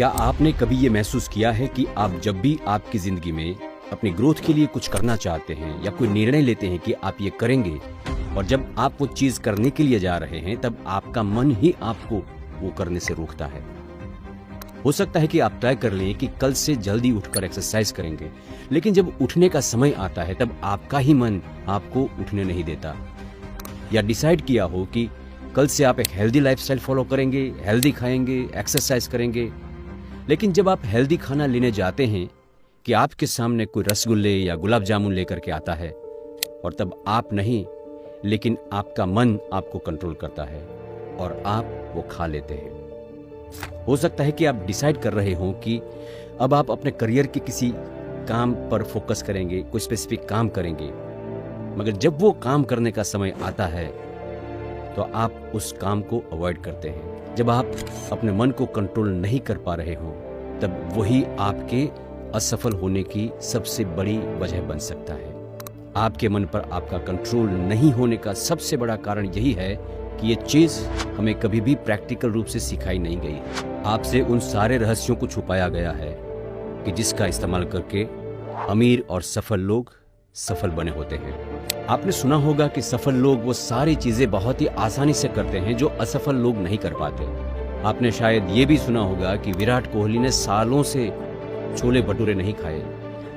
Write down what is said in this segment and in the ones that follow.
क्या आपने कभी ये महसूस किया है कि आप जब भी आपकी जिंदगी में अपनी ग्रोथ के लिए कुछ करना चाहते हैं या कोई निर्णय लेते हैं कि आप ये करेंगे, और जब आप वो चीज करने के लिए जा रहे हैं तब आपका मन ही आपको वो करने से रोकता है। हो सकता है कि आप तय कर लें कि कल से जल्दी उठकर एक्सरसाइज करेंगे, लेकिन जब उठने का समय आता है तब आपका ही मन आपको उठने नहीं देता। या डिसाइड किया हो कि कल से आप एक हेल्दी लाइफस्टाइल फॉलो करेंगे, हेल्दी खाएंगे, एक्सरसाइज करेंगे, लेकिन जब आप हेल्दी खाना लेने जाते हैं कि आपके सामने कोई रसगुल्ले या गुलाब जामुन लेकर के आता है, और तब आप नहीं लेकिन आपका मन आपको कंट्रोल करता है और आप वो खा लेते हैं। हो सकता है कि आप डिसाइड कर रहे हो कि अब आप अपने करियर के किसी काम पर फोकस करेंगे, कोई स्पेसिफिक काम करेंगे, मगर जब वो काम करने का समय आता है तो आप उस काम को अवॉइड करते हैं। जब आप अपने मन को कंट्रोल नहीं कर पा रहे हो तब वही आपके असफल होने की सबसे बड़ी वजह बन सकता है। आपके मन पर आपका कंट्रोल नहीं होने का सबसे बड़ा कारण यही है कि ये चीज हमें कभी भी प्रैक्टिकल रूप से सिखाई नहीं गई है। आपसे उन सारे रहस्यों को छुपाया गया है कि जिसका इस्तेमाल करके अमीर और सफल लोग सफल बने होते हैं। आपने सुना होगा कि सफल लोग वो सारी चीजें बहुत ही आसानी से करते हैं जो असफल लोग नहीं कर पाते। आपने शायद ये भी सुना होगा कि विराट कोहली ने सालों से छोले भटूरे नहीं खाए।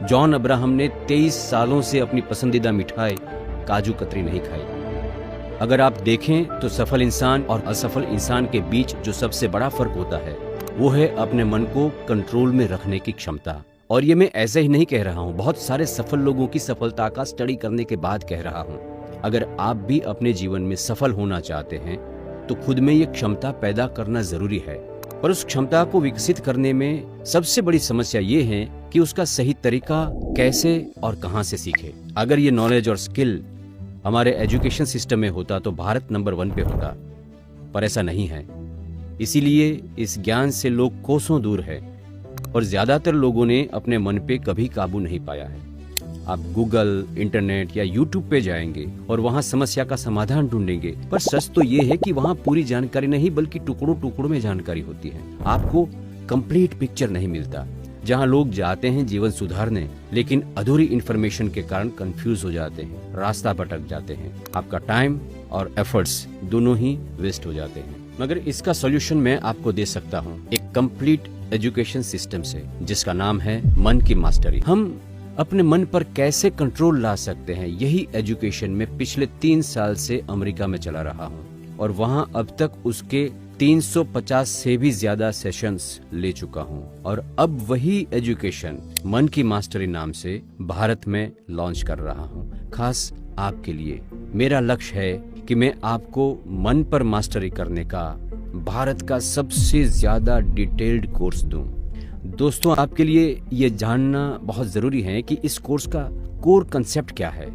जॉन अब्राहम ने 23 सालों से अपनी पसंदीदा मिठाई काजू कतरी नहीं खाई। अगर आप देखें तो सफल इंसान और असफल इंसान के बीच जो सबसे बड़ा फर्क होता है वो है अपने मन को कंट्रोल में रखने की क्षमता। और ये मैं ऐसे ही नहीं कह रहा हूँ, बहुत सारे सफल लोगों की सफलता का स्टडी करने के बाद कह रहा हूँ। अगर आप भी अपने जीवन में सफल होना चाहते हैं तो खुद में ये क्षमता पैदा करना जरूरी है। पर उस क्षमता को विकसित करने में सबसे बड़ी समस्या ये है कि उसका सही तरीका कैसे और कहां से सीखे। अगर ये नॉलेज और स्किल हमारे एजुकेशन सिस्टम में होता तो भारत नंबर 1 पे होता, पर ऐसा नहीं है। इसीलिए इस ज्ञान से लोग कोसों दूर है और ज्यादातर लोगों ने अपने मन पे कभी काबू नहीं पाया है। आप गूगल, इंटरनेट या यूट्यूब पे जाएंगे और वहाँ समस्या का समाधान ढूंढेंगे, पर सच तो ये है कि वहाँ पूरी जानकारी नहीं बल्कि टुकड़ों टुकड़ों में जानकारी होती है। आपको कंप्लीट पिक्चर नहीं मिलता। जहाँ लोग जाते हैं जीवन सुधारने, लेकिन अधूरी इंफॉर्मेशन के कारण कंफ्यूज हो जाते हैं, रास्ता भटक जाते हैं, आपका टाइम और एफर्ट्स दोनों ही वेस्ट हो जाते हैं। मगर इसका सॉल्यूशन मैं आपको दे सकता हूँ एक कंप्लीट एजुकेशन सिस्टम से, जिसका नाम है मन की मास्टरी। हम अपने मन पर कैसे कंट्रोल ला सकते हैं, यही एजुकेशन में पिछले 3 साल से अमेरिका में चला रहा हूँ और वहाँ अब तक उसके 350 से भी ज्यादा सेशंस ले चुका हूँ। और अब वही एजुकेशन मन की मास्टरी नाम से भारत में लॉन्च कर रहा हूँ, खास आपके लिए। मेरा लक्ष्य है कि मैं आपको मन पर मास्टरी करने का भारत का सबसे ज्यादा डिटेल्ड कोर्स दूं। दोस्तों, आपके लिए ये जानना बहुत जरूरी है कि इस कोर्स का कोर कंसेप्ट क्या है,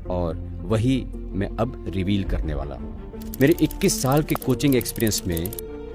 और वही मैं अब रिवील करने वाला हूँ। मेरे 21 साल के कोचिंग एक्सपीरियंस में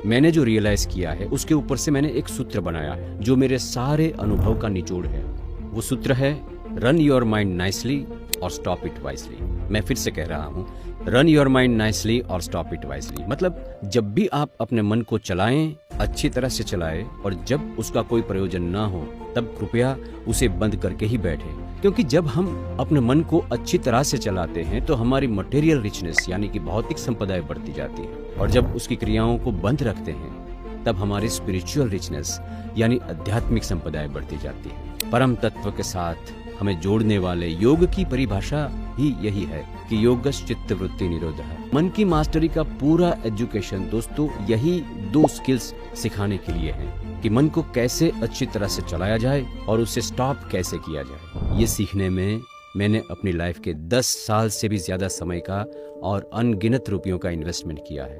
मैंने जो रियलाइज किया है उसके ऊपर से मैंने एक सूत्र बनाया है जो मेरे सारे अनुभव का निचोड़ है। वो सूत्र है रन योर माइंड नाइसली और स्टॉप इट वाइसली। मैं फिर से कह रहा हूँ, रन योर माइंड नाइसली और स्टॉप इट वाइसली। मतलब जब भी आप अपने मन को चलाएं, अच्छी तरह से चलाएं, और जब उसका कोई प्रयोजन ना हो तब कृपया उसे बंद करके ही बैठें। क्योंकि जब हम अपने मन को अच्छी तरह से चलाते हैं तो हमारी मटेरियल रिचनेस यानी कि भौतिक संपदाएं बढ़ती जाती है, और जब उसकी क्रियाओं को बंद रखते हैं तब हमारी स्पिरिचुअल रिचनेस यानी आध्यात्मिक संपदाएं बढ़ती जाती है। परम तत्व के साथ हमें जोड़ने वाले योग की परिभाषा ही यही है कि योगश्च चित्तवृत्ति निरोधः। मन की मास्टरी का पूरा एजुकेशन दोस्तों यही 2 स्किल्स सिखाने के लिए है कि मन को कैसे अच्छी तरह से चलाया जाए और उसे स्टॉप कैसे किया जाए। ये सीखने में मैंने अपनी लाइफ के 10 साल से भी ज्यादा समय का और अनगिनत रुपयों का इन्वेस्टमेंट किया है,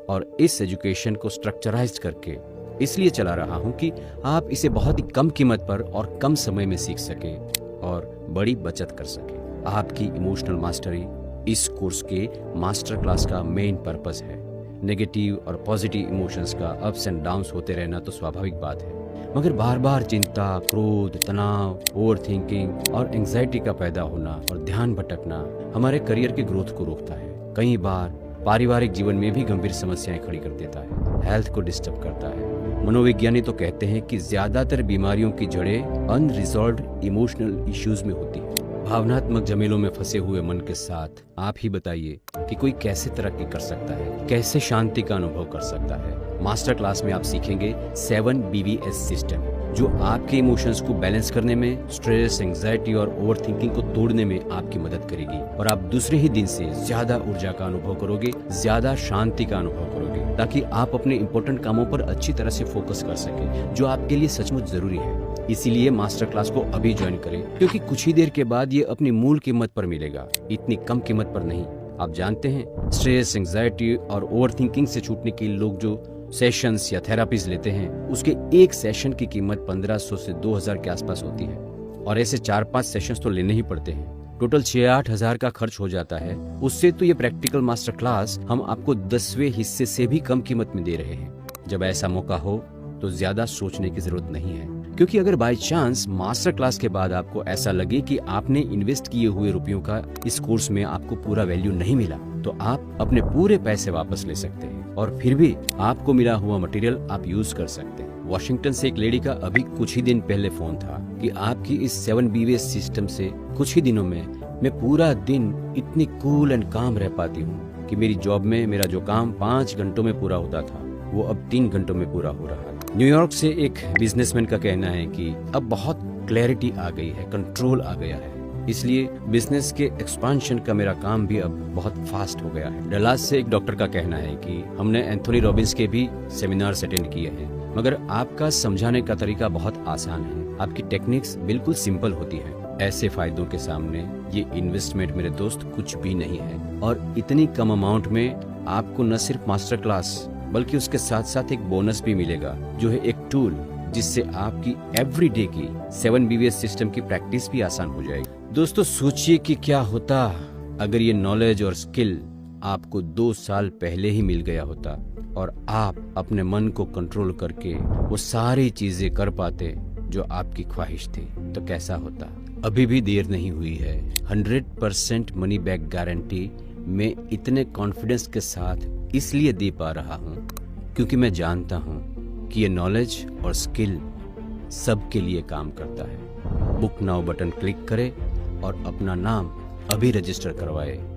और इस एजुकेशन को स्ट्रक्चराइज करके इसलिए चला रहा हूँ कि आप इसे बहुत ही कम कीमत पर और कम समय में सीख सकें और बड़ी बचत कर सके। आपकी इमोशनल मास्टरी इस कोर्स के मास्टर क्लास का मेन पर्पस है। नेगेटिव और पॉजिटिव इमोशंस का अप्स एंड डाउन्स होते रहना तो स्वाभाविक बात है, मगर बार बार चिंता, क्रोध, तनाव, ओवर थिंकिंग और एंजाइटी का पैदा होना और ध्यान भटकना हमारे करियर के ग्रोथ को रोकता है। कई बार पारिवारिक जीवन में भी गंभीर समस्याएं खड़ी कर देता है, हेल्थ को डिस्टर्ब करता है मनोविज्ञानी तो कहते हैं कि ज्यादातर बीमारियों की जड़ें अनरिजॉल्व्ड इमोशनल इश्यूज में होती है। भावनात्मक झमेलों में फंसे हुए मन के साथ आप ही बताइए कि कोई कैसे तरक्की कर सकता है, कैसे शांति का अनुभव कर सकता है। मास्टर क्लास में आप सीखेंगे 7 BBS सिस्टम, जो आपके इमोशंस को बैलेंस करने में, स्ट्रेस, एंजाइटी और ओवरथिंकिंग को तोड़ने में आपकी मदद करेगी और आप दूसरे ही दिन से ज्यादा ऊर्जा का अनुभव करोगे, ज्यादा शांति का अनुभव करोगे, ताकि आप अपने इंपॉर्टेंट कामों पर अच्छी तरह से फोकस कर सके, जो आपके लिए सचमुच जरूरी है। इसीलिए मास्टर क्लास को अभी ज्वाइन करें, क्योंकि कुछ ही देर के बाद ये अपनी मूल कीमत पर मिलेगा, इतनी कम कीमत पर नहीं। आप जानते हैं, स्ट्रेस, एंजाइटी और ओवरथिंकिंग से छूटने के लिए लोग जो सेशंस या थेरापीज लेते हैं, उसके एक सेशन की कीमत 1500 से 2000 के आसपास होती है और ऐसे 4-5 सेशंस तो लेने ही पड़ते हैं। टोटल 6-8 हजार का खर्च हो जाता है। उससे तो ये प्रैक्टिकल मास्टर क्लास हम आपको 10वें हिस्से से भी कम कीमत में दे रहे हैं। जब ऐसा मौका हो तो ज्यादा सोचने की जरूरत नहीं है, क्योंकि अगर बाय चांस मास्टर क्लास के बाद आपको ऐसा लगे कि आपने इन्वेस्ट किए हुए रुपयों का इस कोर्स में आपको पूरा वैल्यू नहीं मिला, तो आप अपने पूरे पैसे वापस ले सकते हैं और फिर भी आपको मिला हुआ मटेरियल आप यूज कर सकते हैं। वॉशिंगटन से एक लेडी का अभी कुछ ही दिन पहले फोन था कि आपकी इस 7 BBS सिस्टम से कुछ ही दिनों में मैं पूरा दिन इतनी कूल एंड काम रह पाती हूँ कि मेरी जॉब में मेरा जो काम 5 घंटों में पूरा होता था, वो अब 3 घंटों में पूरा हो रहा है। न्यूयॉर्क से एक बिजनेसमैन का कहना है कि अब बहुत क्लैरिटी आ गई है, कंट्रोल आ गया है, इसलिए बिजनेस के एक्सपांशन का मेरा काम भी अब बहुत फास्ट हो गया है। डलास से एक डॉक्टर का कहना है कि हमने एंथोनी रॉबिन्स के भी सेमिनार्स अटेंड किए हैं, मगर आपका समझाने का तरीका बहुत आसान है, आपकी टेक्निक्स बिल्कुल सिंपल होती है। ऐसे फायदों के सामने ये इन्वेस्टमेंट मेरे दोस्त कुछ भी नहीं है और इतनी कम अमाउंट में आपको न सिर्फ मास्टर क्लास बल्कि उसके साथ साथ एक बोनस भी मिलेगा, जो है एक टूल जिससे आपकी एवरीडे की 7 BBS सिस्टम की प्रैक्टिस भी आसान हो जाएगी। दोस्तों, सोचिए कि क्या होता अगर ये नॉलेज और स्किल आपको 2 साल पहले ही मिल गया होता और आप अपने मन को कंट्रोल करके वो सारी चीजें कर पाते जो आपकी ख्वाहिश थी, तो कैसा होता। अभी भी देर नहीं हुई है। 100% मनी बैक गारंटी मैं इतने कॉन्फिडेंस के साथ इसलिए दे पा रहा हूँ क्योंकि मैं जानता हूँ कि ये नॉलेज और स्किल सबके लिए काम करता है। बुक नाउ बटन क्लिक करें और अपना नाम अभी रजिस्टर करवाएं।